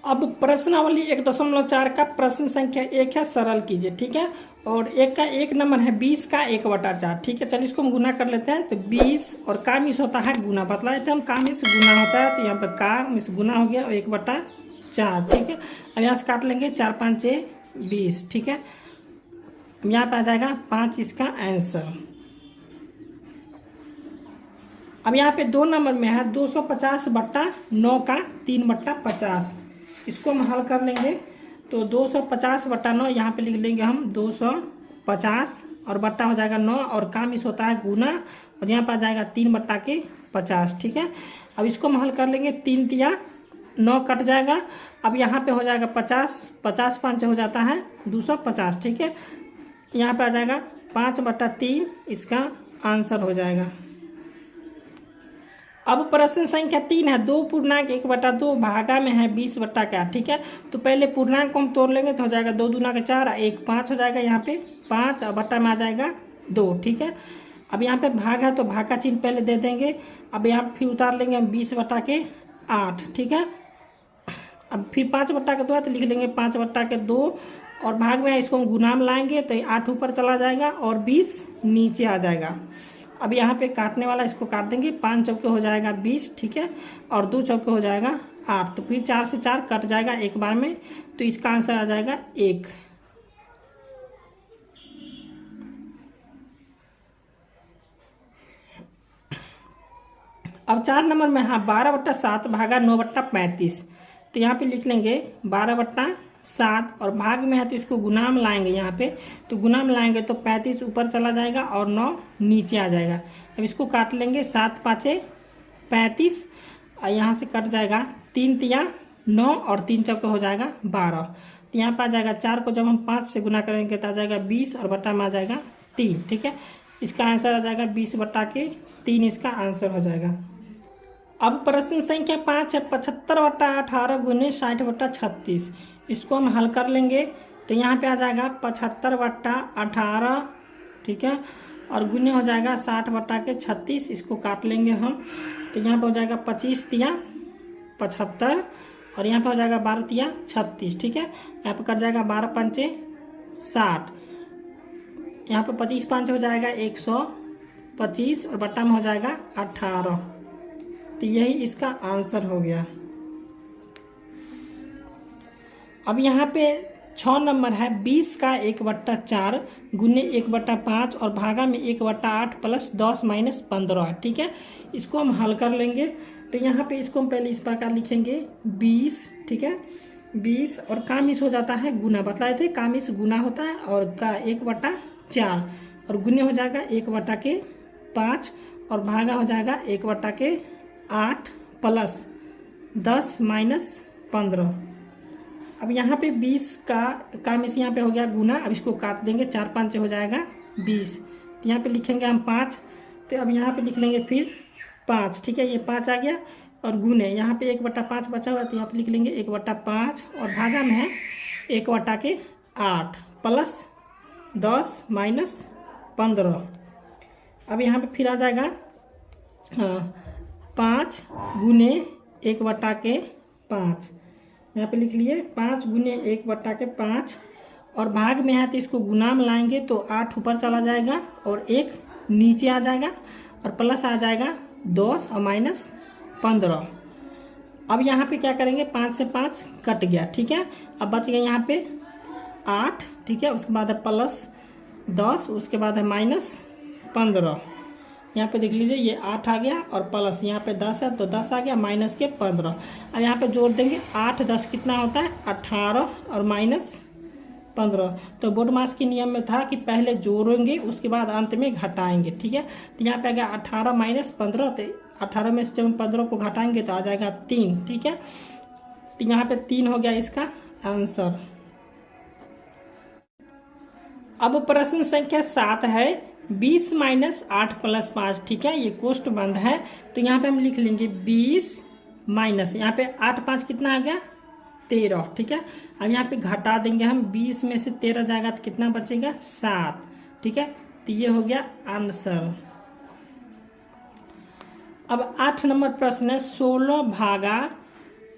अब प्रश्नावली 1.4 का प्रश्न संख्या 1 है, सरल कीजिए। ठीक है, और एक का 1 नंबर है 20 का 1/4। ठीक है, चलिए इसको हम गुना कर लेते हैं। तो 20 और का मिस होता है गुना, बतला देते हैं हम, का मिस गुना होता है, तो यहाँ पर का मिस गुना हो गया और 1/4। ठीक है, अब यहाँ से काट लेंगे, 4 5 20। ठीक है, यहाँ पे आ जाएगा 5 इसका आंसर। अब यहाँ पे 2 नंबर में है 250/9 का 3/50। इसको हम हल कर लेंगे। तो 250/9 यहाँ पे लिख लेंगे हम 250 और बट्टा हो जाएगा 9 और का मिस होता है गुना, और यहाँ पर आ जाएगा 3/50। ठीक है, अब इसको हम हल कर लेंगे। 3 तिया 9 कट जाएगा। अब यहाँ पे हो जाएगा 50, 50 5 हो जाता है 250। ठीक है, यहाँ पे आ जाएगा 5/3 इसका आंसर हो जाएगा। अब प्रश्न संख्या 3 है 2.1/2 भागा में है 20/8। ठीक है, तो पहले पूर्णांक को हम तोड़ लेंगे तो हो जाएगा 2 दूना का 4, 1 5 हो जाएगा। यहाँ पे 5 और बट्टा में आ जाएगा 2। ठीक है, अब यहाँ पे भाग है तो भाग का चिन्ह पहले दे देंगे। अब यहाँ फिर उतार लेंगे हम 20/8। ठीक है, अब फिर 5/2 है तो लिख लेंगे 5/2 और भाग में है, इसको हम गुना में लाएंगे तो 8 ऊपर चला जाएगा और 20 नीचे आ जाएगा। अब यहाँ पे काटने वाला इसको काट देंगे, 5 चौके हो जाएगा 20। ठीक है, और 2 चौके हो जाएगा 8, तो फिर 4 से 4 कट जाएगा एक बार में, तो इसका आंसर आ जाएगा 1। अब 4 नंबर में है 12/7 भागा 9/35। तो यहाँ पे लिख लेंगे 12/7 और भाग में है तो इसको गुना में लाएंगे। यहाँ पे तो गुना में लाएंगे तो 35 ऊपर चला जाएगा और 9 नीचे आ जाएगा। अब इसको काट लेंगे, 7 5 35 और यहाँ से कट जाएगा 3 तिया 9 और 3 चौके हो जाएगा 12। तो यहाँ पर आ जाएगा 4 को जब हम 5 से गुना करेंगे तो आ जाएगा 20 और बट्टा में आ जाएगा 3। ठीक है, इसका आंसर आ जाएगा 20/3 इसका आंसर हो जाएगा। अब प्रश्न संख्या 5 है 75/18 गुने 60/36। इसको हम हल कर लेंगे तो यहाँ पे आ जाएगा 75/18। ठीक है, और गुने हो जाएगा 60/36। इसको काट लेंगे हम तो यहाँ पे हो जाएगा 25 तिया 75 और यहाँ पे हो जाएगा 12 तिया 36। ठीक है, यहाँ पे कट जाएगा 12 5 60, यहाँ पे 25 5 हो जाएगा 125 और बट्टा में हो जाएगा 18। तो यही इसका आंसर हो गया। अब यहाँ पे 6 नंबर है 20 का 1/4 गुने 1/5 और भागा में 1/8 प्लस 10 माइनस 15। ठीक है, इसको हम हल कर लेंगे। तो यहाँ पे इसको हम पहले इस प्रकार लिखेंगे 20। ठीक है, 20 और का मिस हो जाता है गुना, बतलाए थे का मिस गुना होता है, और का 1/4 और गुने हो जाएगा 1/5 और भागा हो जाएगा 1/8 प्लस 10 माइनस 15। अब यहाँ पे 20 का मिस यहाँ पे हो गया गुना। अब इसको काट देंगे, 4 5 हो जाएगा 20। तो यहाँ पे लिखेंगे हम 5, तो अब यहाँ पे लिख लेंगे फिर 5। ठीक है, ये 5 आ गया और गुने यहाँ पे 1/5 बचा हुआ तो यहाँ पे लिख लेंगे 1/5 और भागा में है 1/8 प्लस 10 माइनस 15। अब यहाँ पे फिर आ जाएगा 5 गुने 1/5। यहाँ पे लिख लिए 5 गुने 1/5 और भाग में है तो इसको गुना में लाएंगे तो 8 ऊपर चला जाएगा और 1 नीचे आ जाएगा और प्लस आ जाएगा 10 और माइनस 15। अब यहाँ पे क्या करेंगे, 5 से 5 कट गया। ठीक है, अब बच गया यहाँ पे 8। ठीक है, उसके बाद है प्लस 10, उसके बाद है माइनस 15। यहाँ पे देख लीजिए ये 8 आ गया और प्लस यहाँ पे 10 है तो 10 आ गया माइनस के 15। अब यहाँ पे जोड़ देंगे 8 10 कितना होता है 18 और माइनस 15। तो बोर्ड मास के नियम में था कि पहले जोड़ेंगे उसके बाद अंत में घटाएंगे। ठीक है, तो यहाँ पे आ गया 18 माइनस 15, तो 18 में से जब हम 15 को घटाएंगे तो आ जाएगा 3। ठीक है, तो यहाँ पे 3 हो गया इसका आंसर। अब प्रश्न संख्या 7 है 20 माइनस 8 प्लस 5। ठीक है, ये कोष्ठ बंद है तो यहाँ पे हम लिख लेंगे 20 माइनस, यहाँ पे 8 5 कितना आ गया 13। ठीक है, अब यहाँ पे घटा देंगे हम, 20 में से 13 जाएगा तो कितना बचेगा 7। ठीक है, तो ये हो गया आंसर। अब 8 नंबर प्रश्न है 16 भागा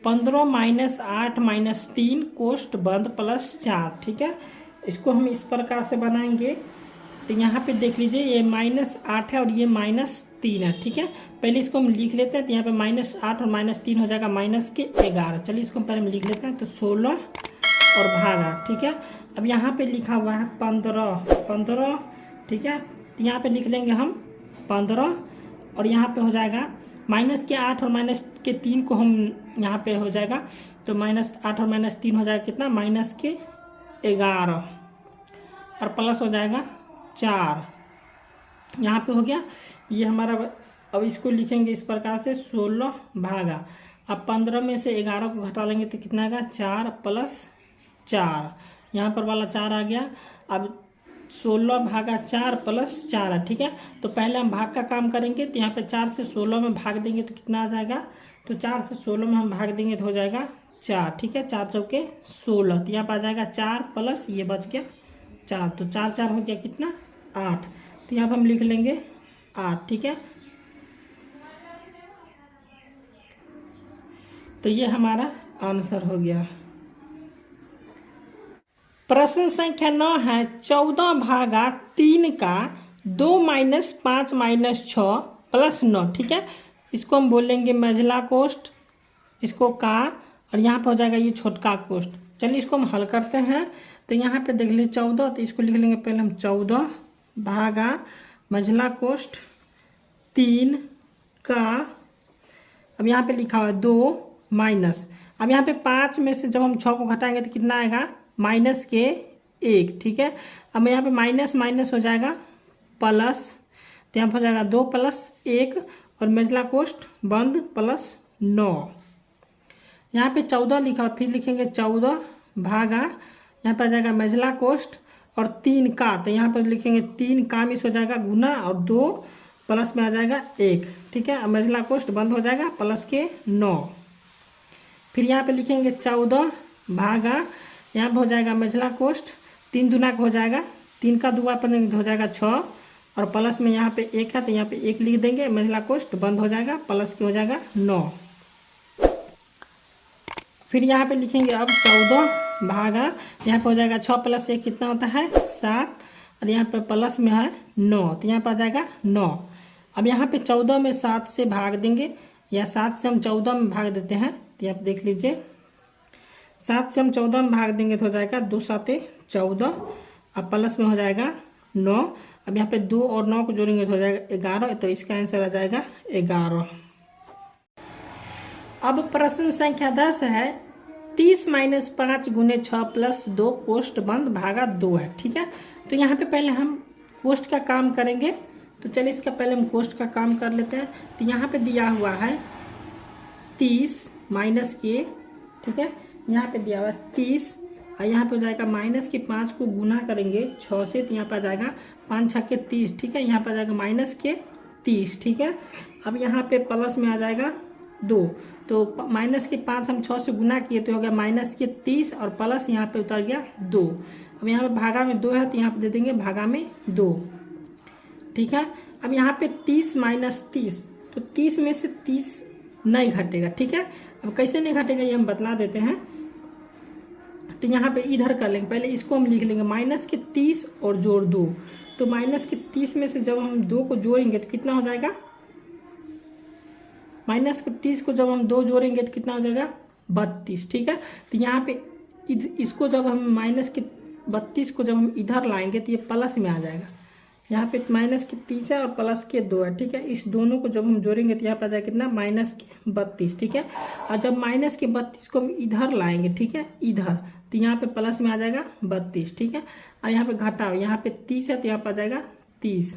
15 माइनस 8 माइनस 3 कोष्ट बंद प्लस 4। ठीक है, इसको हम इस प्रकार से बनाएंगे। तो यहाँ पे देख लीजिए ये -8 है और ये -3 है। ठीक है, पहले इसको हम लिख लेते हैं। तो यहाँ पे -8 और -3 हो जाएगा -11। चलिए इसको पहले हम लिख लेते हैं। तो 16 और भागा। ठीक है, अब यहाँ पे लिखा हुआ है 15। ठीक है, तो यहाँ पे लिख लेंगे हम 15 और यहाँ पे हो जाएगा -8 और -3 को हम यहाँ पे हो जाएगा। तो -8 और -3 हो जाएगा कितना, -11 और प्लस हो जाएगा 4। यहाँ पे हो गया ये हमारा। अब इसको लिखेंगे इस प्रकार से 16 भागा। अब 15 में से 11 को घटा लेंगे तो कितना आएगा, 4 प्लस 4। यहाँ पर वाला 4 आ गया। अब 16 भागा 4 प्लस 4 है। ठीक है, तो पहले हम भाग का काम करेंगे। तो यहाँ पे 4 से 16 में भाग देंगे तो कितना आ जाएगा, तो 4 से 16 में हम भाग देंगे तो हो जाएगा 4। ठीक है, 4 चौके 16। तो यहाँ पर आ जाएगा 4 प्लस ये बच गया 4। तो 4 4 हो गया कितना, 8। तो यहाँ पर हम लिख लेंगे 8। ठीक है, तो ये हमारा आंसर हो गया। प्रश्न संख्या 9 है 14 भागा 3 का 2 माइनस 5 माइनस 6 प्लस 9। ठीक है, इसको हम बोलेंगे मझला कोष्ट, इसको का, और यहाँ पर हो जाएगा ये छोटका कोष्ट। चलिए इसको हम हल करते हैं। तो यहाँ पे देख लीजिए 14, तो इसको लिख लेंगे पहले हम 14 भागा मझला कोष्ट 3 का, अब यहाँ पे लिखा हुआ है 2 माइनस, अब यहाँ पे 5 में से जब हम 6 को घटाएंगे तो कितना आएगा, -1। ठीक है, अब यहाँ पे माइनस माइनस हो जाएगा प्लस, तो यहाँ पर हो जाएगा 2 प्लस 1 और मझला कोष्ट बंद प्लस 9। यहाँ पे 14 लिखा, फिर लिखेंगे 14 भागा, यहाँ पर आ जाएगा मझला कोष्ट और 3 का, तो यहाँ पर लिखेंगे 3 का मिस हो जाएगा गुना और 2 प्लस में आ जाएगा 1। ठीक है, अब मझला कोष्ट बंद हो जाएगा प्लस के 9। फिर यहाँ पे लिखेंगे 14 भागा, यहाँ पर हो जाएगा मझला कोष्ट 3 दूना का हो जाएगा, 3 का दुआ पर हो जाएगा 6 और प्लस में यहाँ पे 1 है तो यहाँ पे 1 लिख देंगे, मझला कोष्ट बंद हो जाएगा प्लस के हो जाएगा 9। फिर यहाँ पे लिखेंगे अब 14 भागा, यहाँ पे हो जाएगा 6 प्लस 1 कितना होता है 7 और यहाँ पे प्लस में है 9, तो यहाँ पर आ जाएगा 9। अब यहाँ पे 14 में 7 से भाग देंगे या 7 से हम 14 में भाग देते हैं। तो यहाँ पे देख लीजिए 7 से हम 14 में भाग देंगे तो हो जाएगा 2 7 14, अब प्लस में हो जाएगा 9। अब यहाँ पे 2 और 9 को जोड़ेंगे तो हो जाएगा 11, तो इसका आंसर आ जाएगा 11। अब प्रश्न संख्या 10 है 30 माइनस 5 गुने 6 प्लस 2 कोष्ट बंद भागा 2 है। ठीक है, तो यहाँ पे पहले हम कोष्ट का काम करेंगे। तो चलिए इसका पहले हम कोष्ट का काम कर लेते हैं। तो यहाँ पे दिया हुआ है 30 माइनस के, ठीक है, यहाँ पे दिया हुआ है 30 और यहाँ पे हो जाएगा माइनस के 5 को गुना करेंगे 6 से, तो यहाँ पर आ जाएगा 5 6 के 30। ठीक है, यहाँ पर आ जाएगा माइनस के 30। ठीक है, अब यहाँ पे प्लस में आ जाएगा 2, तो माइनस के 5 हम 6 से गुना किए तो हो गया माइनस के 30 और प्लस यहाँ पे उतर गया 2। अब यहाँ पे भागा में 2 है तो यहाँ पे दे देंगे भागा में 2। ठीक है, अब यहाँ पे 30 माइनस 30, तो 30 में से 30 नहीं घटेगा। ठीक है, अब कैसे नहीं घटेगा ये हम बतला देते हैं। तो यहाँ पे इधर कर लेंगे, पहले इसको हम लिख लेंगे माइनस के 30 और जोड़ 2, तो माइनस के 30 में से जब हम 2 को जोड़ेंगे तो कितना हो जाएगा, माइनस के 30 को जब हम 2 जोड़ेंगे तो कितना हो जाएगा 32। ठीक है, तो यहाँ पे इसको जब हम माइनस के 32 को जब हम इधर लाएंगे तो ये प्लस में आ जाएगा। यहाँ पे माइनस के 30 है और प्लस के 2 है। ठीक है, इस दोनों को जब हम जोड़ेंगे तो यहाँ पर आ जाएगा कितना, माइनस के 32। ठीक है, और जब माइनस के 32 को हम इधर लाएंगे, ठीक है, इधर, तो यहाँ पे प्लस में आ जाएगा 32। ठीक है, और यहाँ पे घटाओ, यहाँ पे 30 है तो यहाँ पर आ जाएगा 30,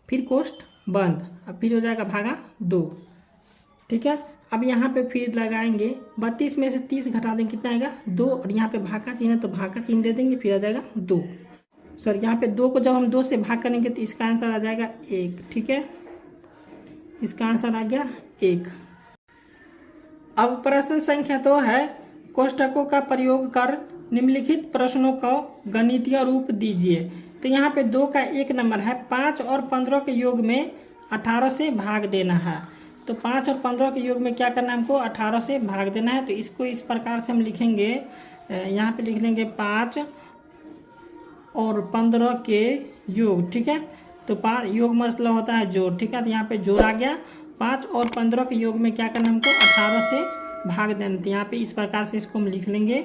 फिर कोष्ट बंद, अब फिर हो जाएगा भागा 2। ठीक है, अब यहाँ पे फिर लगाएंगे 32 में से 30 घटा देंगे कितना आएगा 2, और यहाँ पे भागा चिन्ह है तो भागा चिन्ह दे देंगे, फिर आ जाएगा 2। सॉरी, यहाँ पे 2 को जब हम 2 से भाग करेंगे तो इसका आंसर आ जाएगा 1। ठीक है, इसका आंसर आ गया 1। अब प्रश्न संख्या 2 है कोष्टकों का प्रयोग कर निम्नलिखित प्रश्नों को गणितीय रूप दीजिए। तो यहाँ पे 2 का 1 नंबर है 5 और 15 के योग में 18 से भाग देना है। तो 5 और 15 के योग में क्या करना है हमको, 18 से भाग देना है। तो इसको इस प्रकार से हम लिखेंगे, यहाँ पे लिख लेंगे 5 और 15 के योग, ठीक है। तो योग मतलब होता है जोड़, ठीक है। तो यहाँ पे जोड़ आ गया, 5 और 15 के योग में क्या करना है हमको, 18 से भाग देना। तो यहाँ पे इस प्रकार से इसको हम लिख लेंगे।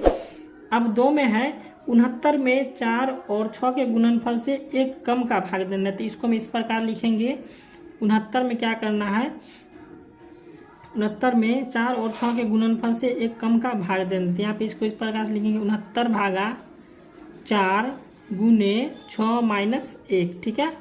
अब 2 में है 69 में 4 और 6 के गुणनफल से एक कम का भाग देना है। तो इसको हम इस प्रकार लिखेंगे, 69 में क्या करना है, 69 में 4 और 6 के गुणनफल से एक कम का भाग देना। तो यहाँ पे इसको इस प्रकार से लिखेंगे, 69 भागा 4 गुने 6 माइनस 1, ठीक है।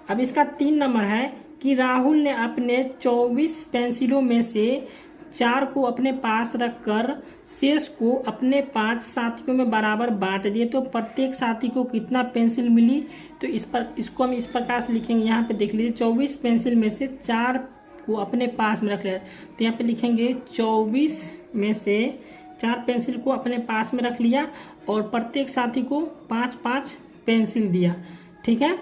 अब इसका 3 नंबर है कि राहुल ने अपने 24 पेंसिलों में से 4 को अपने पास रखकर शेष को अपने 5 साथियों में बराबर बांट दिए, तो प्रत्येक साथी को कितना पेंसिल मिली। तो इसको हम इस प्रकार से लिखेंगे, यहाँ पे देख लीजिए, 24 पेंसिल में से 4 को अपने पास में रख लिया। तो यहाँ पे लिखेंगे 24 में से 4 पेंसिल को अपने पास में रख लिया और प्रत्येक साथी को 5-5 पेंसिल दिया, ठीक है।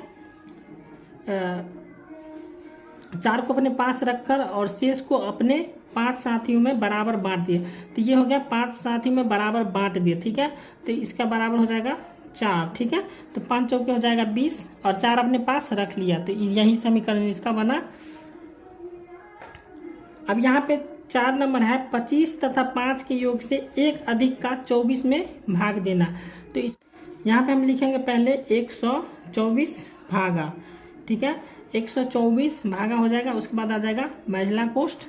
4 को अपने पास रखकर और शेष को अपने 5 साथियों में बराबर बांट दिए। तो ये हो गया 5 साथियों में बराबर बांट दिए, ठीक है। तो इसका बराबर हो जाएगा 4, ठीक है। तो 5 चौके हो जाएगा 20 और 4 अपने पास रख लिया। तो यही समीकरण इसका बना। अब यहाँ पे 4 नंबर है 25 तथा 5 के योग से एक अधिक का 24 में भाग देना। तो इस यहाँ पे हम लिखेंगे पहले 124 भागा, ठीक है। 124 भागा हो जाएगा, उसके बाद आ जाएगा महिला कोष्ठ,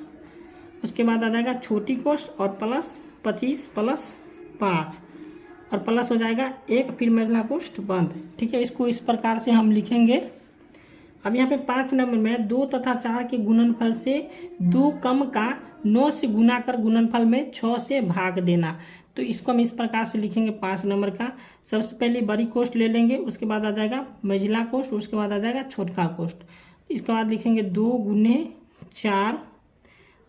उसके बाद आ जाएगा छोटी कोष्ठ और प्लस 25 प्लस 5 और प्लस हो जाएगा 1, फिर महिला कोष्ठ बंद, ठीक है। इसको इस प्रकार से हम लिखेंगे। अब यहाँ पे 5 नंबर में 2 तथा 4 के गुणनफल से 2 कम का 9 से गुना कर गुणनफल में 6 से भाग देना। तो इसको हम इस प्रकार से लिखेंगे 5 नंबर का। सबसे पहले बड़ी कोष्ठ ले लेंगे, उसके बाद आ जाएगा मझिला कोष्ठ, उसके बाद आ जाएगा छोटका कोष्ठ। इसके बाद लिखेंगे 2 गुने 4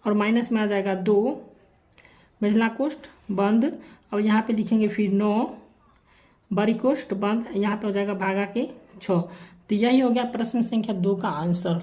और माइनस में आ जाएगा 2, मझिला कोष्ठ बंद, और यहाँ पे लिखेंगे फिर 9, बड़ी कोष्ठ बंद, यहाँ पे हो जाएगा भागा के 6। तो यही हो गया प्रश्न संख्या 2 का आंसर।